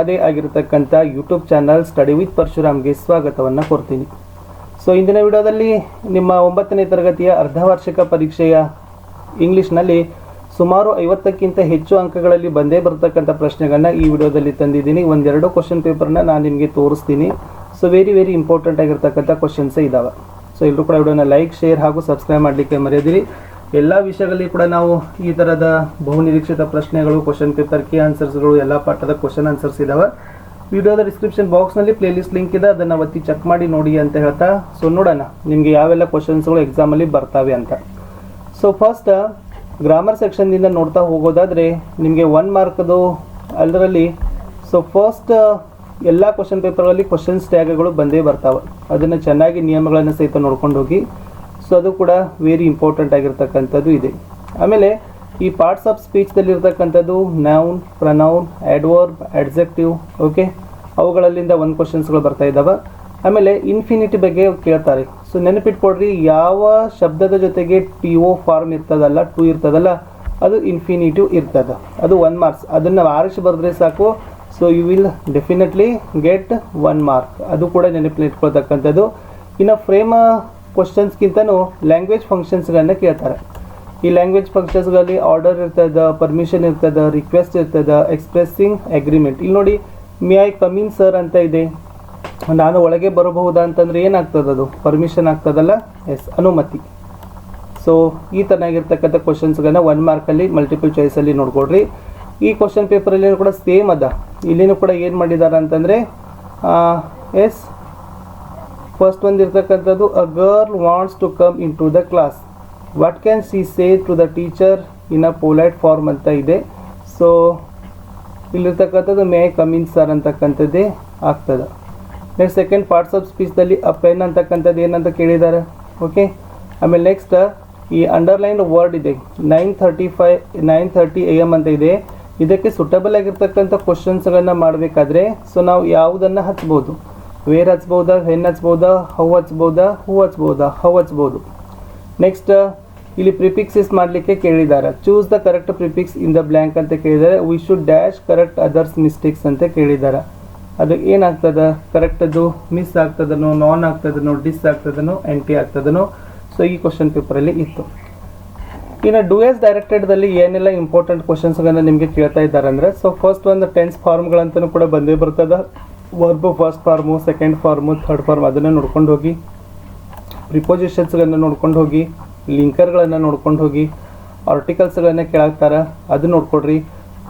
ಅದೇ ಆಗಿರತಕ್ಕಂಥ YouTube channel study with ಪರಶುರಾಮ್ಗೆ ಸ್ವಾಗತವನ್ನು ಕೋರ್ತೀನಿ. ಸೊ ಇಂದಿನ ವಿಡಿಯೋದಲ್ಲಿ ನಿಮ್ಮ 9ನೇ ತರಗತಿಯ ಅರ್ಧವಾರ್ಷಿಕ ಪರೀಕ್ಷೆಯ ಇಂಗ್ಲೀಷ್ನಲ್ಲಿ ಸುಮಾರು 50ಕ್ಕಿಂತ ಹೆಚ್ಚು ಅಂಕಗಳಲ್ಲಿ ಬಂದೇ ಬರತಕ್ಕಂಥ ಪ್ರಶ್ನೆಗಳನ್ನ ಈ ವಿಡಿಯೋದಲ್ಲಿ ತಂದಿದ್ದೀನಿ. ಒಂದೆರಡು ಕ್ವಶನ್ ಪೇಪರ್ನ ನಾನು ನಿಮಗೆ ತೋರಿಸ್ತೀನಿ. ಸೊ ವೆರಿ ಇಂಪಾರ್ಟೆಂಟ್ ಆಗಿರ್ತಕ್ಕಂಥ ಕ್ವಶನ್ಸೇ ಇದ್ದಾವೆ. ಸೊ ಎಲ್ಲರೂ ಕೂಡ ವಿಡಿಯೋನ ಲೈಕ್, ಶೇರ್ ಹಾಗೂ ಸಬ್ಸ್ಕ್ರೈಬ್ ಮಾಡಲಿಕ್ಕೆ ಮರೆಯದಿರಿ. ಎಲ್ಲ ವಿಷಯಗಳಲ್ಲಿ ಕೂಡ ನಾವು ಈ ಥರದ ಬಹುನಿರೀಕ್ಷಿತ ಪ್ರಶ್ನೆಗಳು, ಕ್ವಶನ್ ಪೇಪರ್ ಕೀ ಆನ್ಸರ್ಸ್ಗಳು, ಎಲ್ಲ ಪಾಠದ ಕ್ವಶನ್ ಆನ್ಸರ್ಸ್ ಇದ್ದಾವೆ. ವಿಡಿಯೋದ ಡಿಸ್ಕ್ರಿಪ್ಷನ್ ಬಾಕ್ಸ್ನಲ್ಲಿ ಪ್ಲೇಲಿಸ್ಟ್ ಲಿಂಕ್ ಇದೆ, ಅದನ್ನು ಒತ್ತಿ ಚೆಕ್ ಮಾಡಿ ನೋಡಿ ಅಂತ ಹೇಳ್ತಾ ಸೊ ನೋಡೋಣ ನಿಮಗೆ ಯಾವೆಲ್ಲ ಕ್ವಶನ್ಸ್ಗಳು ಎಕ್ಸಾಮಲ್ಲಿ ಬರ್ತಾವೆ ಅಂತ. ಸೊ ಫಸ್ಟ್ ಗ್ರಾಮರ್ ಸೆಕ್ಷನ್ನಿಂದ ನೋಡ್ತಾ ಹೋಗೋದಾದರೆ ನಿಮಗೆ 1 ಮಾರ್ಕ್ದು ಅದರಲ್ಲಿ ಸೊ ಫಸ್ಟ್ ಎಲ್ಲ ಕ್ವಶನ್ ಪೇಪರಲ್ಲಿ ಕ್ವಶನ್ಸ್ ಟ್ಯಾಗ್ಗಳು ಬಂದೇ ಬರ್ತಾವೆ. ಅದನ್ನು ಚೆನ್ನಾಗಿ ನಿಯಮಗಳನ್ನು ಸಹಿತ ನೋಡ್ಕೊಂಡು ಹೋಗಿ. ಸೊ ಅದು ಕೂಡ ವೆರಿ ಇಂಪಾರ್ಟೆಂಟ್ ಆಗಿರ್ತಕ್ಕಂಥದ್ದು ಇದೆ. ಆಮೇಲೆ ಈ ಪಾರ್ಟ್ಸ್ ಆಫ್ ಸ್ಪೀಚ್ದಲ್ಲಿರ್ತಕ್ಕಂಥದ್ದು noun, pronoun, adverb, adjective, okay, ಅವುಗಳಲ್ಲಿಂದ 1 ಕ್ವಶನ್ಸ್ಗಳು ಬರ್ತಾ ಇದ್ದಾವೆ. ಆಮೇಲೆ ಇನ್ಫಿನಿಟಿ ಬಗ್ಗೆ ಕೇಳ್ತಾರೆ. ಸೊ ನೆನಪಿಟ್ಕೊಡ್ರಿ, ಯಾವ ಶಬ್ದದ ಜೊತೆಗೆ TO ಫಾರ್ಮ್ ಇರ್ತದಲ್ಲ, ಟು ಇರ್ತದಲ್ಲ, ಅದು ಇನ್ಫಿನಿಟಿವ್ ಇರ್ತದೆ. ಅದು 1 ಮಾರ್ಕ್ಸ್. ಅದನ್ನು ಆರಿಸಿ ಬರೆದ್ರೆ ಸಾಕು. So you will definitely get 1 mark. ಅದು ಕೂಡ ನೆನಪಿನಲ್ಲಿ ಇಟ್ಕೊಳ್ತಕ್ಕಂಥದ್ದು. ಇನ್ನು ಫ್ರೇಮ್ ಕ್ವಶನ್ಸ್ಗಿಂತನೂ ಲ್ಯಾಂಗ್ವೇಜ್ ಫಂಕ್ಷನ್ಸ್ಗಳನ್ನ ಕೇಳ್ತಾರೆ. ಈ ಲ್ಯಾಂಗ್ವೇಜ್ ಫಂಕ್ಷನ್ಸ್ಗಳಲ್ಲಿ ಆರ್ಡರ್ ಇರ್ತದೆ, ಪರ್ಮಿಷನ್ ಇರ್ತದೆ, ರಿಕ್ವೆಸ್ಟ್ ಇರ್ತದೆ, ಎಕ್ಸ್ಪ್ರೆಸ್ಸಿಂಗ್ ಅಗ್ರಿಮೆಂಟ್. ಇಲ್ಲಿ ನೋಡಿ, May I come in sir ಅಂತ ಇದೆ. ನಾನು ಒಳಗೆ ಬರಬಹುದಾ ಅಂತಂದರೆ ಏನಾಗ್ತದೆ, ಅದು ಪರ್ಮಿಷನ್ ಆಗ್ತದಲ್ಲ, ಎಸ್, ಅನುಮತಿ. ಸೊ ಈ ಥರನಾಗಿರ್ತಕ್ಕಂಥ ಕ್ವಶನ್ಸ್ಗಳನ್ನ 1 ಮಾರ್ಕಲ್ಲಿ ಮಲ್ಟಿಪಲ್ ಚಾಯ್ಸಲ್ಲಿ ನೋಡ್ಕೊಡ್ರಿ. ಈ ಕ್ವಶನ್ ಪೇಪರಲ್ಲಿ ಕೂಡ ಸೇಮ್ ಅದ. ಇಲ್ಲಿನೂ ಕೂಡ ಏನು ಮಾಡಿದ್ದಾರೆ ಅಂತಂದರೆ ಎಸ್, ಫಸ್ಟ್ ಒಂದು ಇರ್ತಕ್ಕಂಥದ್ದು, a girl wants to come in to the class, what can she say to the teacher in a polite form ಅಂತ ಇದೆ. ಸೊ ಇಲ್ಲಿರ್ತಕ್ಕಂಥದ್ದು may I come in sir ಅಂತಕ್ಕಂಥದ್ದೇ ಆಗ್ತದೆ. ನೆಕ್ಸ್ಟ್ ಸೆಕೆಂಡ್ ಪಾರ್ಟ್ಸ್ ಆಫ್ ಸ್ಪೀಚ್ದಲ್ಲಿ a pen ಅಂತಕ್ಕಂಥದ್ದು ಏನಂತ ಕೇಳಿದ್ದಾರೆ, okay. ಆಮೇಲೆ ನೆಕ್ಸ್ಟ್ ಈ ಅಂಡರ್ಲೈನ್ಡ್ ವರ್ಡ್ ಇದೆ, 9:30 AM ಅಂತ ಇದೆ. ಇದಕ್ಕೆ ಸುಟಬಲ್ ಆಗಿರ್ತಕ್ಕಂಥ ಕ್ವಶನ್ಸ್ಗಳನ್ನು ಮಾಡಬೇಕಾದ್ರೆ ಸೊ ನಾವು ಯಾವುದನ್ನು ಹಚ್ಬೋದು, ವೇರ್ ಹಚ್ಬೋದಾ, ವೆನ್ ಹಚ್ಬೋದಾ, ಹೌ ಹಚ್ಬೋದಾ, ಹೂ ಹಚ್ಬೋದಾ, ಹೌ ಹಚ್ಬೋದು. ನೆಕ್ಸ್ಟ್ ಇಲ್ಲಿ ಪ್ರಿಫಿಕ್ಸಸ್ ಮಾಡಲಿಕ್ಕೆ ಕೇಳಿದ್ದಾರೆ. Choose the correct prefix in the blank ಅಂತ ಕೇಳಿದ್ದಾರೆ. We should dash correct others mistakes ಅಂತ ಕೇಳಿದ್ದಾರೆ. ಅದು ಏನಾಗ್ತದೆ, ಕರೆಕ್ಟದು ಮಿಸ್ ಆಗ್ತದನೋ, ನಾನ್ ಆಗ್ತದನೋ, ಡಿಸ್ ಆಗ್ತದನೋ, ಎಂಟಿ ಆಗ್ತದನೋ. ಸೊ ಈ ಕ್ವಶನ್ ಪೇಪರಲ್ಲಿ ಇತ್ತು. ಇನ್ನು ಡೂ ಎಸ್ ಡೈರೆಕ್ಟೆಡ್ದಲ್ಲಿ ಏನೆಲ್ಲ ಇಂಪಾರ್ಟೆಂಟ್ ಕ್ವಶನ್ಸ್ಗಳನ್ನು ನಿಮಗೆ ಕೇಳ್ತಾ ಇದ್ದಾರೆ ಅಂದರೆ, ಸೊ ಫಸ್ಟ್ ಒಂದು ಟೆನ್ಸ್ ಫಾರ್ಮ್ಗಳಂತಲೂ ಕೂಡ ಬಂದೇ ಬರ್ತದೆ. Verb first form, second form, third form, ಅದನ್ನು ನೋಡ್ಕೊಂಡು ಹೋಗಿ. ಪ್ರಿಪೋಸಿಷನ್ಸ್ಗಳನ್ನು ನೋಡ್ಕೊಂಡು ಹೋಗಿ, ಲಿಂಕರ್ಗಳನ್ನು ನೋಡ್ಕೊಂಡು ಹೋಗಿ, ಆರ್ಟಿಕಲ್ಸ್ಗಳನ್ನು ಕೇಳ್ತಾರೆ, ಅದು ನೋಡ್ಕೊಡ್ರಿ.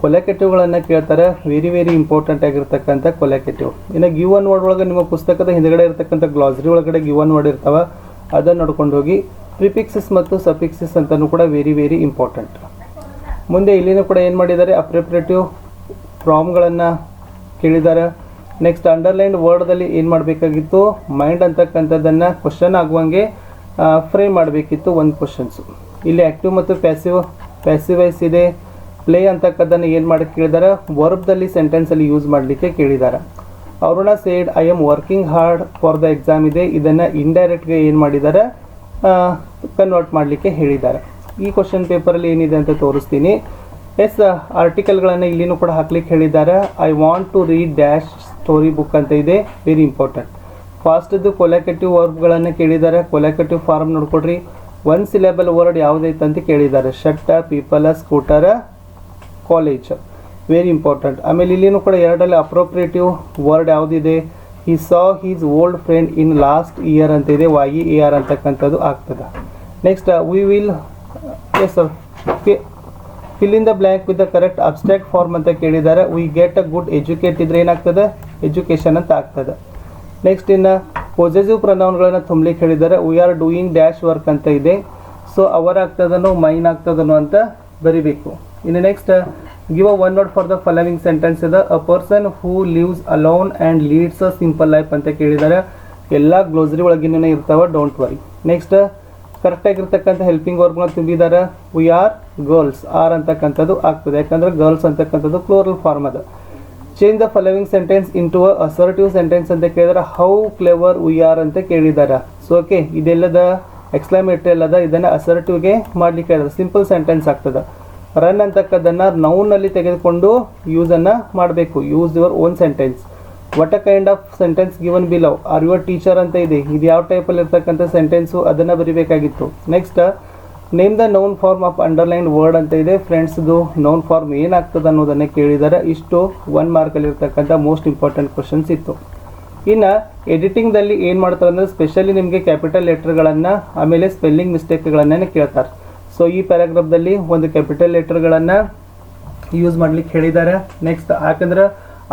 ಕೊಲೆಕೆಟಿವ್ಗಳನ್ನು ಕೇಳ್ತಾರೆ, ವೆರಿ ಇಂಪಾರ್ಟೆಂಟ್ ಆಗಿರ್ತಕ್ಕಂಥ ಕೊಲೆಕೆಟಿವ್. ಇನ್ನು ಗಿವನ್ ವರ್ಡ್ ಒಳಗೆ ನಿಮ್ಮ ಪುಸ್ತಕದ ಹಿಂದ್ಗಡೆ ಇರ್ತಕ್ಕಂಥ ಗ್ಲಾಸರಿ ಒಳಗಡೆ ಗಿವನ್ ವರ್ಡ್ ಇರ್ತಾವೆ, ಅದನ್ನು ನೋಡ್ಕೊಂಡು ಹೋಗಿ. ಪ್ರಿಫಿಕ್ಸಸ್ ಮತ್ತು ಸಫಿಕ್ಸಸ್ ಅಂತಲೂ ಕೂಡ ವೆರಿ ಇಂಪಾರ್ಟೆಂಟ್. ಮುಂದೆ ಇಲ್ಲಿನೂ ಕೂಡ ಏನು ಮಾಡಿದ್ದಾರೆ, ಅಪ್ರಿಪ್ರೇಟಿವ್ ಫಾರ್ಮ್ಗಳನ್ನು ಕೇಳಿದ್ದಾರೆ. ನೆಕ್ಸ್ಟ್ ಅಂಡರ್ಲೈನ್ಡ್ ವರ್ಡ್ದಲ್ಲಿ ಏನು ಮಾಡಬೇಕಾಗಿತ್ತು, ಮೈಂಡ್ ಅಂತಕ್ಕಂಥದ್ದನ್ನು ಕ್ವಶನ್ ಆಗುವಂಗೆ ಫ್ರೇಮ್ ಮಾಡಬೇಕಿತ್ತು 1 ಕ್ವಶನ್ಸು. ಇಲ್ಲಿ ಆ್ಯಕ್ಟಿವ್ ಮತ್ತು ಪ್ಯಾಸಿವೈಸ್ ಇದೆ. ಪ್ಲೇ ಅಂತಕ್ಕದ್ದನ್ನು ಏನು ಮಾಡಿ ಕೇಳಿದ್ದಾರೆ, ವರ್ಬ್ದಲ್ಲಿ ಸೆಂಟೆನ್ಸಲ್ಲಿ ಯೂಸ್ ಮಾಡಲಿಕ್ಕೆ ಕೇಳಿದ್ದಾರೆ. Arun said I am working hard for the exam ಇದೆ. ಇದನ್ನು ಇಂಡೈರೆಕ್ಟ್ಗೆ ಏನು ಮಾಡಿದ್ದಾರೆ, ಕನ್ವರ್ಟ್ ಮಾಡಲಿಕ್ಕೆ ಹೇಳಿದ್ದಾರೆ. ಈ ಕ್ವಶನ್ ಪೇಪರಲ್ಲಿ ಏನಿದೆ ಅಂತ ತೋರಿಸ್ತೀನಿ. ಎಸ್, ಆರ್ಟಿಕಲ್ಗಳನ್ನು ಇಲ್ಲಿನೂ ಕೂಡ ಹಾಕ್ಲಿಕ್ಕೆ ಹೇಳಿದ್ದಾರೆ. I want to read dash story book ಅಂತ ಇದೆ, ವೆರಿ ಇಂಪಾರ್ಟೆಂಟ್. ಫಾಸ್ಟ್ದು ಕೊಲೆಕೆಟಿವ್ ವರ್ಬ್ಗಳನ್ನು ಕೇಳಿದ್ದಾರೆ. ಕೊಲೆಕೆಟಿವ್ ಫಾರ್ಮ್ ನೋಡ್ಕೊಡ್ರಿ. 1 ಸಿಲೆಬಲ್ ವರ್ಡ್ ಯಾವುದೈತೆ ಅಂತ ಕೇಳಿದ್ದಾರೆ. Shirt, people, scooter, college, very important. ಆಮೇಲೆ ಇಲ್ಲಿನೂ ಕೂಡ 2ರಲ್ಲಿ ಅಪ್ರೋಪ್ರಿಯೇಟಿವ್ ವರ್ಡ್ ಯಾವುದಿದೆ, he saw his old friend in last year ಅಂತ ಇದೆ, YEAR ಅಂತಕ್ಕಂಥದ್ದು ಆಗ್ತದೆ. Next we will yes sir fill in the blank with the correct abstract form ಅಂತ ಕೇಳಿದ್ದಾರೆ. We get a good educate ಇದ್ರೆ ಏನಾಗ್ತದೆ, ಎಜುಕೇಷನ್ ಅಂತ ಆಗ್ತದೆ. ನೆಕ್ಸ್ಟ್ ಇನ್ನು ಪೊಸೆಸಿವ್ ಪ್ರನೌನ್ಗಳನ್ನು ತುಂಬಲಿಕ್ಕೆ ಹೇಳಿದ್ದಾರೆ. We are doing dash work ಅಂತ ಇದೆ. ಸೊ ಅವರ್ ಆಗ್ತದನೋ, ಮೈನ್ ಆಗ್ತದನೋ ಅಂತ ಬರಿಬೇಕು. ಇನ್ನು next give a 1 word for the following sentence ಇದೆ. A person who lives alone and leads a simple life ಅಂತ ಕೇಳಿದ್ದಾರೆ. ಎಲ್ಲ ಗ್ಲೋಸರಿ ಒಳಗಿನೇ ಇರ್ತಾವೆ, ಡೋಂಟ್ ವರಿ. ನೆಕ್ಸ್ಟ್ ಕರೆಕ್ಟಾಗಿರ್ತಕ್ಕಂಥ ಹೆಲ್ಪಿಂಗ್ ವರ್ಬ್ಗಳನ್ನ ತುಂಬಿದ್ದಾರೆ. ವಿ ಆರ್ ಗರ್ಲ್ಸ್, ಆರ್ ಅಂತಕ್ಕಂಥದ್ದು ಆಗ್ತದೆ, ಯಾಕಂದರೆ ಗರ್ಲ್ಸ್ ಅಂತಕ್ಕಂಥದ್ದು ಪ್ಲೂರಲ್ ಫಾರ್ಮ್ ಅದ. Change the following sentence into a assertive sentence ಅಂತ ಕೇಳಿದರೆ. ಹೌ ಕ್ಲೆವರ್ ವಿ ಆರ್ ಅಂತ ಕೇಳಿದ್ದಾರೆ. ಸೊ ಓಕೆ, ಇದೆಲ್ಲದ ಎಕ್ಸ್ಕ್ಲಮೇಟರಿ ಅಲ್ಲದ, ಇದನ್ನು ಅಸರ್ಟಿವ್ಗೆ ಮಾಡಲಿಕ್ಕೆ ಹೇಳಿದ್ರೆ ಸಿಂಪಲ್ ಸೆಂಟೆನ್ಸ್ ಆಗ್ತದೆ. ರನ್ ಅಂತಕ್ಕದ್ದನ್ನು ನೌನಲ್ಲಿ ತೆಗೆದುಕೊಂಡು ಯೂಸನ್ನು ಮಾಡಬೇಕು. Use your own sentence. What a kind of sentence given below, are your teacher ಅಂತ ಇದೆ. ಇದು ಯಾವ ಟೈಪಲ್ಲಿ ಇರ್ತಕ್ಕಂಥ ಸೆಂಟೆನ್ಸು ಅದನ್ನು ಬರಿಬೇಕಾಗಿತ್ತು. Next name the noun form of underlined word ಅಂತ ಇದೆ. ಫ್ರೆಂಡ್ಸ್ದು ನೌನ್ ಫಾರ್ಮ್ ಏನಾಗ್ತದೆ ಅನ್ನೋದನ್ನೇ ಕೇಳಿದ್ದಾರೆ. ಇಷ್ಟು 1 ಮಾರ್ಕಲ್ಲಿ ಇರ್ತಕ್ಕಂಥ ಮೋಸ್ಟ್ ಇಂಪಾರ್ಟೆಂಟ್ ಕ್ವಶನ್ಸ್ ಇತ್ತು. ಇನ್ನು ಎಡಿಟಿಂಗ್ದಲ್ಲಿ ಏನು ಮಾಡ್ತಾರೆ ಅಂದರೆ ಸ್ಪೆಷಲಿ ನಿಮಗೆ ಕ್ಯಾಪಿಟಲ್ ಲೆಟರ್ಗಳನ್ನು ಆಮೇಲೆ ಸ್ಪೆಲ್ಲಿಂಗ್ ಮಿಸ್ಟೇಕ್ಗಳನ್ನೇ ಕೇಳ್ತಾರೆ. ಸೊ ಈ ಪ್ಯಾರಾಗ್ರಾಫ್ದಲ್ಲಿ ಒಂದು ಕ್ಯಾಪಿಟಲ್ ಲೆಟರ್ಗಳನ್ನು ಯೂಸ್ ಮಾಡ್ಲಿಕ್ಕೆ ಹೇಳಿದ್ದಾರೆ. ನೆಕ್ಸ್ಟ್ ಯಾಕಂದ್ರೆ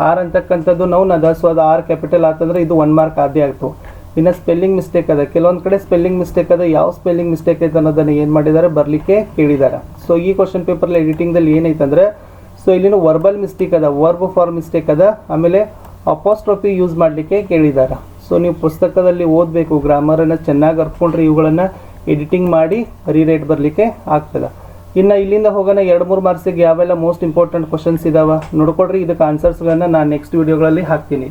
ಆರ್ ಅಂತಕ್ಕಂಥದ್ದು ನೌನ್ ಅದ, ಸೊ ಅದು ಆರ್ ಕ್ಯಾಪಿಟಲ್ ಆತಂದ್ರೆ ಇದು 1 ಮಾರ್ಕ್ ಆದೇ ಆಗ್ತು. ಇನ್ನು ಸ್ಪೆಲ್ಲಿಂಗ್ ಮಿಸ್ಟೇಕ್ ಅದ, ಕೆಲವೊಂದು ಕಡೆ ಸ್ಪೆಲ್ಲಿಂಗ್ ಮಿಸ್ಟೇಕ್ ಅದ. ಯಾವ ಸ್ಪೆಲ್ಲಿಂಗ್ ಮಿಸ್ಟೇಕ್ ಐತೆ ಅನ್ನೋದನ್ನು ಏನು ಮಾಡಿದ್ದಾರೆ ಬರಲಿಕ್ಕೆ ಕೇಳಿದ್ದಾರೆ. ಸೊ ಈ ಕ್ವಶನ್ ಪೇಪರ್ಲಿ ಎಡಿಟಿಂಗ್ದಲ್ಲಿ ಏನೈತಂದ್ರೆ ಸೊ ಇಲ್ಲಿನೂ ವರ್ಬಲ್ ಮಿಸ್ಟೇಕ್ ಅದ, ವರ್ಬ್ ಫಾರ್ಮ್ ಮಿಸ್ಟೇಕ್ ಅದ, ಆಮೇಲೆ ಅಪಾಸ್ಟ್ರೋಫಿ ಯೂಸ್ ಮಾಡಲಿಕ್ಕೆ ಕೇಳಿದ್ದಾರೆ. ಸೊ ನೀವು ಪುಸ್ತಕದಲ್ಲಿ ಓದಬೇಕು, ಗ್ರಾಮರನ್ನು ಚೆನ್ನಾಗಿ ಅರ್ಕೊಂಡ್ರೆ ಇವುಗಳನ್ನು ಎಡಿಟಿಂಗ್ ಮಾಡಿ ರೀರೈಟ್ ಬರಲಿಕ್ಕೆ ಆಗ್ತದೆ. ಇನ್ನು ಇಲ್ಲಿಂದ ಹೋಗೋಣ 2-3 ಮಾರ್ಕ್ಸಿಗೆ ಯಾವೆಲ್ಲ ಮೋಸ್ಟ್ ಇಂಪಾರ್ಟೆಂಟ್ ಕ್ವಶನ್ಸ್ ಇದಾವೆ ನೋಡ್ಕೊಡ್ರಿ. ಇದಕ್ಕೆ ಆನ್ಸರ್ಸ್ಗಳನ್ನು ನಾನು ನೆಕ್ಸ್ಟ್ ವಿಡಿಯೋಗಳಲ್ಲಿ ಹಾಕ್ತೀನಿ.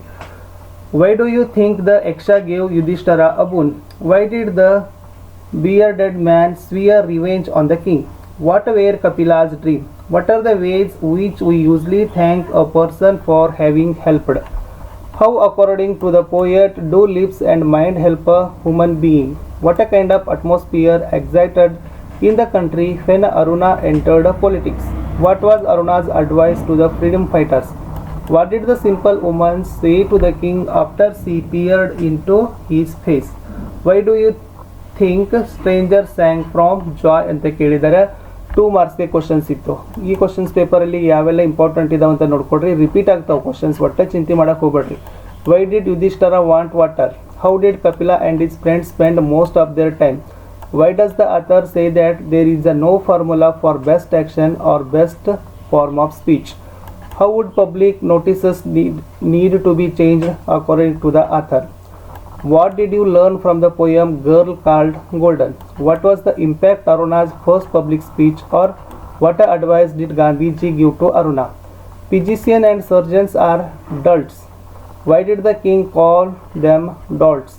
Why do you think the Yaksha gave Yudhishthira a boon? Why did the bearded man swear revenge on the king? What were Kapila's dream? What are the ways which we usually thank a person for having helped? How, according to the poet, do lips and mind help a human being? What a kind of atmosphere excited in the country when Aruna entered politics? What was Aruna's advice to the freedom fighters? What did the simple woman say to the king after she peered into his face? Why do you think strangers sang from joy ಅಂತ ಕೇಳಿದ್ದಾರೆ. 2 ಮಾರ್ಕ್ಸ್ಗೆ questions ಇತ್ತು. ಈ questions ಪೇಪರಲ್ಲಿ ಯಾವೆಲ್ಲ important ಇದಾವೆ ಅಂತ ನೋಡ್ಕೊಡ್ರಿ. Repeat ಆಗ್ತಾವೆ ಕ್ವಶನ್ಸ್, ಒಟ್ಟೆ ಚಿಂತೆ ಮಾಡಕ್ಕೆ ಹೋಗ್ಬೇಡ್ರಿ. Why did Yudhishthira want water? How did Kapila and his friends spend most of their time? Why does the author say that there is no formula for best action or best form of speech? How would public notices need to be changed according to the author? What did you learn from the poem Girl Called Golden? What was the impact Aruna's first public speech, or what advice did Gandhiji give to Aruna? Physicians and surgeons are dolts. Why did the king call them dolts?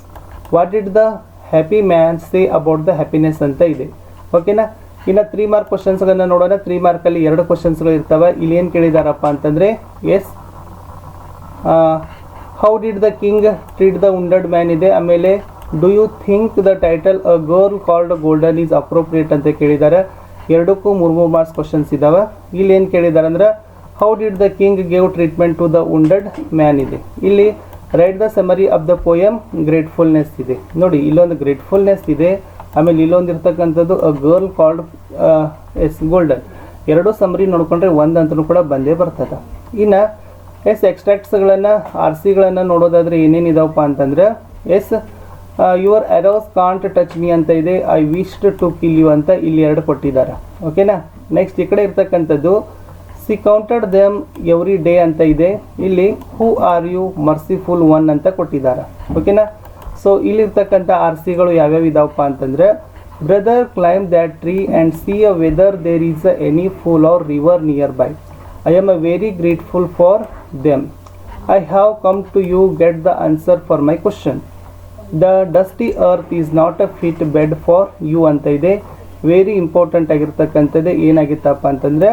What did the happy man say about the happiness ಅಂತ ಇದೆ. ಓಕೆನಾ. ಇನ್ನು 3 mark ಕ್ವಶನ್ಸ್ಗಳನ್ನು ನೋಡೋಣ. 3 ಮಾರ್ಕಲ್ಲಿ 2 ಕ್ವಶನ್ಸ್ಗಳು ಇರ್ತವೆ. ಇಲ್ಲಿ ಏನು ಕೇಳಿದಾರಪ್ಪ ಅಂತಂದರೆ yes how did the king treat the wounded man ಇದೆ. ಆಮೇಲೆ do you think the title a girl called Golden is appropriate ಅಂತ ಕೇಳಿದ್ದಾರೆ. 2ಕ್ಕೂ 3 ಮಾರ್ಕ್ಸ್ ಕ್ವಶನ್ಸ್ ಇದ್ದಾವೆ. ಇಲ್ಲಿ ಏನು ಕೇಳಿದ್ದಾರೆ ಅಂದ್ರೆ how did the king gave treatment to the wounded man ಇದೆ. ಇಲ್ಲಿ write the summary of the poem gratefulness ಇದೆ. ನೋಡಿ ಇಲ್ಲೊಂದು ಗ್ರೇಟ್ಫುಲ್ನೆಸ್ ಇದೆ, ಆಮೇಲೆ ಇಲ್ಲೊಂದು ಇರ್ತಕ್ಕಂಥದ್ದು a girl called Golden. 2 summary ನೋಡ್ಕೊಂಡ್ರೆ 1 ಅಂತಲೂ ಕೂಡ ಬಂದೇ ಬರ್ತದೆ. ಇನ್ನು ಎಕ್ಸ್ಟ್ರಾಕ್ಟ್ಸ್ಗಳನ್ನು RCಗಳನ್ನು ನೋಡೋದಾದರೆ ಏನೇನು ಇದಾವಪ್ಪ ಅಂತಂದರೆ your arrows can't touch me ಅಂತ ಇದೆ. I wished to kill you ಅಂತ ಇಲ್ಲಿ 2 ಕೊಟ್ಟಿದ್ದಾರೆ. ಓಕೆನಾ. ನೆಕ್ಸ್ಟ್ ಈ ಕಡೆ ಇರ್ತಕ್ಕಂಥದ್ದು see counted them every day ಅಂತ ಇದೆ. ಇಲ್ಲಿ who are you merciful one ಅಂತ ಕೊಟ್ಟಿದ್ದಾರೆ. ಓಕೆನಾ. ಸೊ ಇಲ್ಲಿರ್ತಕ್ಕಂಥ RCಗಳು ಯಾವ್ಯಾವ ಇದಾವಪ್ಪ ಅಂತಂದರೆ brother climb that tree and see a whether there is any pool or river nearby. I am a very grateful for them. I have come to you get the answer for my question. The dusty earth is not a fit bed for you ಅಂತ ಇದೆ. Very important ಆಗಿರ್ತಕ್ಕಂಥದ್ದು ಏನಾಗಿತ್ತಪ್ಪ ಅಂತಂದರೆ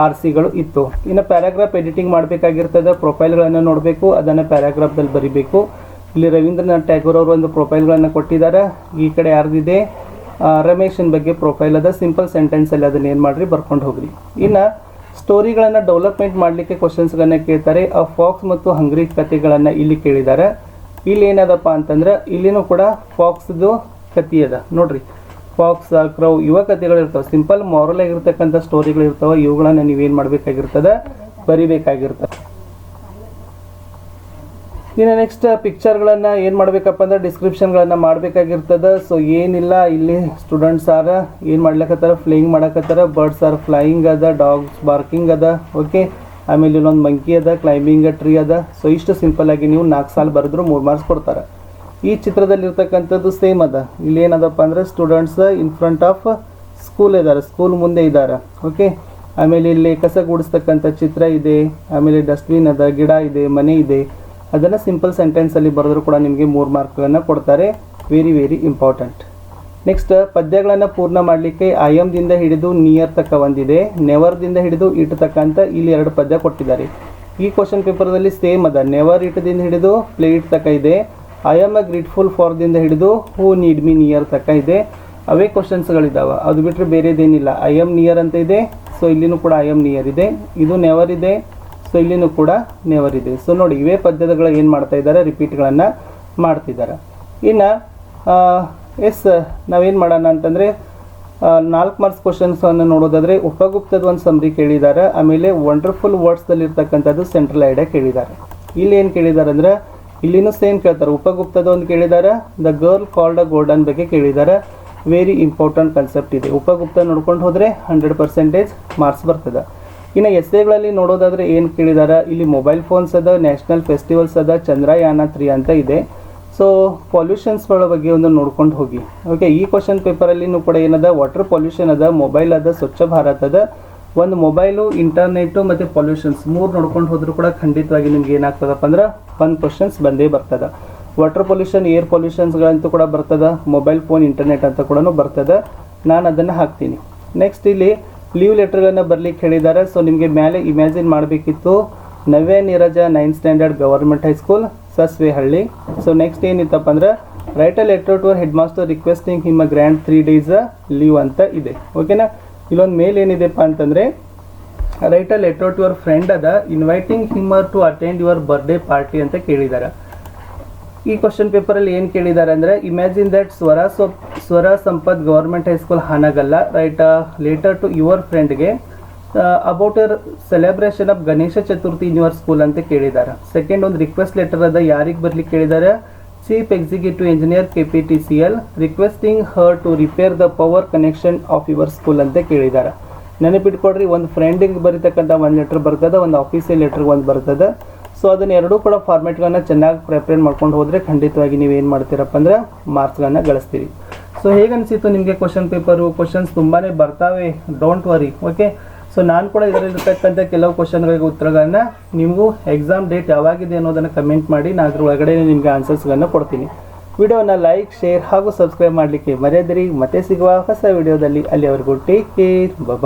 RCಗಳು ಇತ್ತು. ಇನ್ನು paragraph editing ಮಾಡಬೇಕಾಗಿರ್ತದೆ. ಪ್ರೊಫೈಲ್ಗಳನ್ನು ನೋಡಬೇಕು, ಅದನ್ನು ಪ್ಯಾರಾಗ್ರಾಫ್ದಲ್ಲಿ ಬರೀಬೇಕು. ಇಲ್ಲಿ ರವೀಂದ್ರನಾಥ್ ಟ್ಯಾಗೋರ್ ಅವರು ಒಂದು ಪ್ರೊಫೈಲ್ಗಳನ್ನು ಕೊಟ್ಟಿದ್ದಾರೆ. ಈ ಕಡೆ ಯಾರ್ದಿದೆ ರಮೇಶನ್ ಬಗ್ಗೆ ಪ್ರೊಫೈಲ್ ಅದ. ಸಿಂಪಲ್ ಸೆಂಟೆನ್ಸಲ್ಲಿ ಅದನ್ನು ಏನು ಮಾಡಿರಿ ಬರ್ಕೊಂಡು ಹೋಗ್ರಿ. ಇನ್ನು ಸ್ಟೋರಿಗಳನ್ನು ಡೆವಲಪ್ಮೆಂಟ್ ಮಾಡಲಿಕ್ಕೆ ಕ್ವಶನ್ಸ್ಗಳನ್ನು ಕೇಳ್ತಾರೆ. ಆ ಫಾಕ್ಸ್ ಮತ್ತು ಹಂಗ್ರಿ ಕಥೆಗಳನ್ನು ಇಲ್ಲಿ ಕೇಳಿದ್ದಾರೆ. ಇಲ್ಲಿ ಏನದಪ್ಪ ಅಂತಂದ್ರೆ ಇಲ್ಲಿನೂ ಕೂಡ ಫಾಕ್ಸ್ದು ಕಥೆ ಅದ ನೋಡ್ರಿ. ಫಾಕ್ಸ್ ಕ್ರೌ ಇವ ಕಥೆಗಳು ಇರ್ತವೆ. ಸಿಂಪಲ್ ಮಾರಲ್ ಆಗಿರ್ತಕ್ಕಂಥ ಸ್ಟೋರಿಗಳು ಇರ್ತವೆ. ಇವುಗಳನ್ನು ನೀವೇನು ಮಾಡಬೇಕಾಗಿರ್ತದೆ ಬರಿಬೇಕಾಗಿರ್ತದೆ. ಇನ್ನು ನೆಕ್ಸ್ಟ್ ಪಿಕ್ಚರ್ಗಳನ್ನು ಏನು ಮಾಡಬೇಕಪ್ಪ ಅಂದ್ರೆ ಡಿಸ್ಕ್ರಿಪ್ಷನ್ಗಳನ್ನು ಮಾಡಬೇಕಾಗಿರ್ತದೆ. ಸೊ ಏನಿಲ್ಲ, ಇಲ್ಲಿ ಸ್ಟೂಡೆಂಟ್ಸ್ ಆರ ಏನು ಮಾಡ್ಲಿಕ್ಕತ್ತಾರ, ಫ್ಲೈಯಿಂಗ್ ಮಾಡಕತ್ತಾರ. ಬರ್ಡ್ಸ್ ಆರ್ ಫ್ಲೈಯಿಂಗ್ ಅದ, ಡಾಗ್ಸ್ ಬಾರ್ಕಿಂಗ್ ಅದ. ಓಕೆ. ಆಮೇಲೆ ಇಲ್ಲೊಂದು ಮಂಕಿ ಅದ, ಕ್ಲೈಂಬಿಂಗ್ ಟ್ರೀ ಅದ. ಸೊ ಇಷ್ಟು ಸಿಂಪಲ್ಲಾಗಿ ನೀವು 4 ಸಾಲು ಬರೆದ್ರು 3 ಮಾರ್ಕ್ಸ್ ಕೊಡ್ತಾರೆ. ಈ ಚಿತ್ರದಲ್ಲಿರ್ತಕ್ಕಂಥದ್ದು ಸೇಮ್ ಅದ. ಇಲ್ಲಿ ಏನದಪ್ಪ ಅಂದರೆ students in front of school ಇದ್ದಾರೆ, ಸ್ಕೂಲ್ ಮುಂದೆ ಇದ್ದಾರೆ. ಓಕೆ. ಆಮೇಲೆ ಇಲ್ಲಿ ಕಸ ಗುಡಿಸ್ತಕ್ಕಂಥ ಚಿತ್ರ ಇದೆ. ಆಮೇಲೆ ಡಸ್ಟ್ಬಿನ್ ಅದ, ಗಿಡ ಇದೆ, ಮನೆ ಇದೆ. ಅದನ್ನು ಸಿಂಪಲ್ ಸೆಂಟೆನ್ಸಲ್ಲಿ ಬರೆದ್ರು ಕೂಡ ನಿಮಗೆ 3 ಮಾರ್ಕ್ಗಳನ್ನು ಕೊಡ್ತಾರೆ. Very very important. ನೆಕ್ಸ್ಟ್ ಪದ್ಯಗಳನ್ನು ಪೂರ್ಣ ಮಾಡಲಿಕ್ಕೆ ದಿಂದ ಹಿಡಿದು ನಿಯರ್ ತಕ್ಕ ಒಂದಿದೆ, ನೆವರ್ದಿಂದ ಹಿಡಿದು ಇಟ್ ತಕ್ಕ ಅಂತ ಇಲ್ಲಿ 2 ಪದ್ಯ ಕೊಟ್ಟಿದ್ದಾರೆ. ಈ ಕ್ವಶನ್ ಪೇಪರ್ದಲ್ಲಿ ಸೇಮ್ ಅದ. ನೆವರ್ ಇಟ್ದಿಂದ ಹಿಡಿದು ಪ್ಲೇ ಇಟ್ ತಕ್ಕ ಇದೆ, I am a grateful for ದಿಂದ ಹಿಡಿದು ಹೂ ನೀಡ್ ಮೀ ನಿಯರ್ ತಕ್ಕ ಇದೆ. ಅವೇ ಕ್ವಶನ್ಸ್ಗಳಿದ್ದಾವೆ. ಅದು ಬಿಟ್ಟರೆ ಬೇರೆದೇನಿಲ್ಲ. ಐ ಆಮ್ ನಿಯರ್ ಅಂತ ಇದೆ, ಸೊ ಇಲ್ಲಿನೂ ಕೂಡ ಐ ಆಮ್ ನಿಯರ್ ಇದೆ. ಇದು ನೆವರ್ ಇದೆ, ಸೊ ಇಲ್ಲಿನೂ ಕೂಡ ನೆವರ್ ಇದೆ. ಸೊ ನೋಡಿ, ಇವೇ ಪದ್ಯಗಳು ಏನು ಮಾಡ್ತಾ ಇದ್ದಾರೆ, ರಿಪೀಟ್ಗಳನ್ನು ಮಾಡ್ತಿದ್ದಾರೆ. ಇನ್ನು ನಾವೇನು ಮಾಡೋಣ ಅಂತಂದರೆ 4 ಮಾರ್ಕ್ಸ್ ಕ್ವಶನ್ಸನ್ನು ನೋಡೋದಾದರೆ ಉಪಗುಪ್ತದ ಒಂದು ಸಮ್ರಿ ಕೇಳಿದ್ದಾರೆ. ಆಮೇಲೆ ವಂಡರ್ಫುಲ್ ವರ್ಡ್ಸ್ದಲ್ಲಿರ್ತಕ್ಕಂಥದ್ದು ಸೆಂಟ್ರಲ್ ಐಡಿಯಾ ಕೇಳಿದ್ದಾರೆ. ಇಲ್ಲಿ ಏನು ಕೇಳಿದ್ದಾರೆ ಅಂದರೆ ಇಲ್ಲಿನೂ ಸೇಮ್ ಕೇಳ್ತಾರೆ. ಉಪಗುಪ್ತದ ಒಂದು ಕೇಳಿದ್ದಾರೆ, the girl called a golden ಬಗ್ಗೆ ಕೇಳಿದ್ದಾರೆ. ವೆರಿ ಇಂಪಾರ್ಟೆಂಟ್ ಕಾನ್ಸೆಪ್ಟ್ ಇದೆ. ಉಪಗುಪ್ತ ನೋಡ್ಕೊಂಡು ಹೋದರೆ 100% ಮಾರ್ಕ್ಸ್ ಬರ್ತದೆ. ಇನ್ನು ಎಸ್ಸೆಗಳಲ್ಲಿ ನೋಡೋದಾದರೆ ಏನು ಕೇಳಿದ್ದಾರೆ, ಇಲ್ಲಿ ಮೊಬೈಲ್ ಫೋನ್ಸ್ ಅದ, ನ್ಯಾಷನಲ್ ಫೆಸ್ಟಿವಲ್ಸ್ ಅದ, ಚಂದ್ರಯಾನ 3 ಅಂತ ಇದೆ. ಸೊ ಪೊಲ್ಯೂಷನ್ಸ್ಗಳ ಬಗ್ಗೆ ಒಂದು ನೋಡ್ಕೊಂಡು ಹೋಗಿ. ಓಕೆ, ಈ ಕ್ವಶನ್ ಪೇಪರಲ್ಲಿನೂ ಕೂಡ ಏನದ, ವಾಟರ್ ಪೊಲ್ಯೂಷನ್ ಅದ, ಮೊಬೈಲ್ ಅದ, ಸ್ವಚ್ಛ ಭಾರತ್ ಅದ. ಒಂದು ಮೊಬೈಲು, ಇಂಟರ್ನೆಟ್ಟು ಮತ್ತು ಪೊಲ್ಯೂಷನ್ಸ್ 3 ನೋಡ್ಕೊಂಡು ಹೋದರೂ ಕೂಡ ಖಂಡಿತವಾಗಿ ನಿಮ್ಗೆ ಏನಾಗ್ತದಪ್ಪ ಅಂದ್ರೆ 1 ಕ್ವಶನ್ಸ್ ಬಂದೇ ಬರ್ತದೆ. ವಾಟರ್ ಪೊಲ್ಯೂಷನ್, ಏರ್ ಪೊಲ್ಯೂಷನ್ಸ್ಗಳಂತೂ ಕೂಡ ಬರ್ತದೆ, ಮೊಬೈಲ್ ಫೋನ್, ಇಂಟರ್ನೆಟ್ ಅಂತ ಕೂಡ ಬರ್ತದೆ. ನಾನು ಅದನ್ನು ಹಾಕ್ತೀನಿ. ನೆಕ್ಸ್ಟ್ ಇಲ್ಲಿ ಲೀವ್ ಲೆಟರ್ಗಳನ್ನು ಬರ್ಲಿಕ್ಕೆ ಹೇಳಿದ್ದಾರೆ. ಸೊ ನಿಮಗೆ ಮೇಲೆ ಇಮ್ಯಾಜಿನ್ ಮಾಡಬೇಕಿತ್ತು, Navya Neeraja 9th standard government high school Saswehalli. So next ಏನಿತ್ತಪ್ಪ ಅಂದ್ರೆ write a letter to head master requesting him a grand 3 days leave ಅಂತ ಇದೆ. ಓಕೆನಾ. ಇಲ್ಲೊಂದು ಮೇಲ್ ಏನಿದೆಪ್ಪ ಅಂತಂದರೆ write a letter to your friend ಅದ, inviting him to attend your birthday party ಅಂತ ಕೇಳಿದ್ದಾರೆ. ಈ ಕ್ವಶನ್ ಪೇಪರಲ್ಲಿ ಏನು ಕೇಳಿದ್ದಾರೆ ಅಂದರೆ imagine that Swara Sampath government high school Hanagal write a letter to your ಫ್ರೆಂಡ್ಗೆ about your celebration of Ganesha Chaturthi in your school ಅಂತ ಕೇಳಿದ್ದಾರೆ. ಸೆಕೆಂಡ್ ಒಂದು ರಿಕ್ವೆಸ್ಟ್ ಲೆಟರ್ ಅದ, ಯಾರಿಗೆ ಬರ್ಲಿಕ್ಕೆ ಕೇಳಿದ್ದಾರೆ, chief executive engineer KPTCL requesting her to repair the power connection of your school ಅಂತ ಕೇಳಿದ್ದಾರೆ. ನೆನಪಿಟ್ಕೊಡ್ರಿ, ಒಂದು ಫ್ರೆಂಡಿಗೆ ಬರೀತಕ್ಕಂಥ ಒಂದು ಲೆಟರ್ ಬರ್ತದೆ, ಒಂದು ಆಫೀಸಿಯಲ್ ಲೆಟರ್ಗೆ ಒಂದು ಬರ್ತದೆ. ಸೊ ಅದನ್ನು ಎರಡೂ ಕೂಡ ಫಾರ್ಮೆಟ್ಗಳನ್ನು ಚೆನ್ನಾಗಿ ಪ್ರಿಪೇರ್ ಮಾಡ್ಕೊಂಡು ಹೋದರೆ ಖಂಡಿತವಾಗಿ ನೀವು ಏನು ಮಾಡ್ತೀರಪ್ಪ ಅಂದ್ರೆ ಮಾರ್ಕ್ಸ್ಗಳನ್ನು ಗಳಿಸ್ತೀರಿ. ಸೊ ಹೇಗೆ ಅನಿಸಿತ್ತು ನಿಮಗೆ ಕ್ವಶನ್ ಪೇಪರು? ಕ್ವಶನ್ಸ್ ತುಂಬಾ ಬರ್ತಾವೆ, ಡೋಂಟ್ ವರಿ. ಓಕೆ, ಸೊ ನಾನು ಕೂಡ ಇದರಲ್ಲಿರ್ತಕ್ಕಂಥ ಕೆಲವು ಕ್ವಶನ್ಗಳಿಗೆ ಉತ್ತರಗಳನ್ನು ನಿಮಗೂ ಎಕ್ಸಾಮ್ ಡೇಟ್ ಯಾವಾಗಿದೆ ಅನ್ನೋದನ್ನು ಕಮೆಂಟ್ ಮಾಡಿ, ನಾನು ಅದ್ರ ಒಳಗಡೆ ನಿಮಗೆ ಆನ್ಸರ್ಸ್ಗಳನ್ನು ಕೊಡ್ತೀನಿ. ವಿಡಿಯೋನ ಲೈಕ್, ಶೇರ್ ಹಾಗೂ ಸಬ್ಸ್ಕ್ರೈಬ್ ಮಾಡಲಿಕ್ಕೆ ಮರೆಯದಿರಿ. ಮತ್ತೆ ಸಿಗುವ ಹೊಸ ವಿಡಿಯೋದಲ್ಲಿ. ಅಲ್ಲಿವರೆಗೂ ಟೇಕ್ ಕೇರ್, ಬಾಯ್.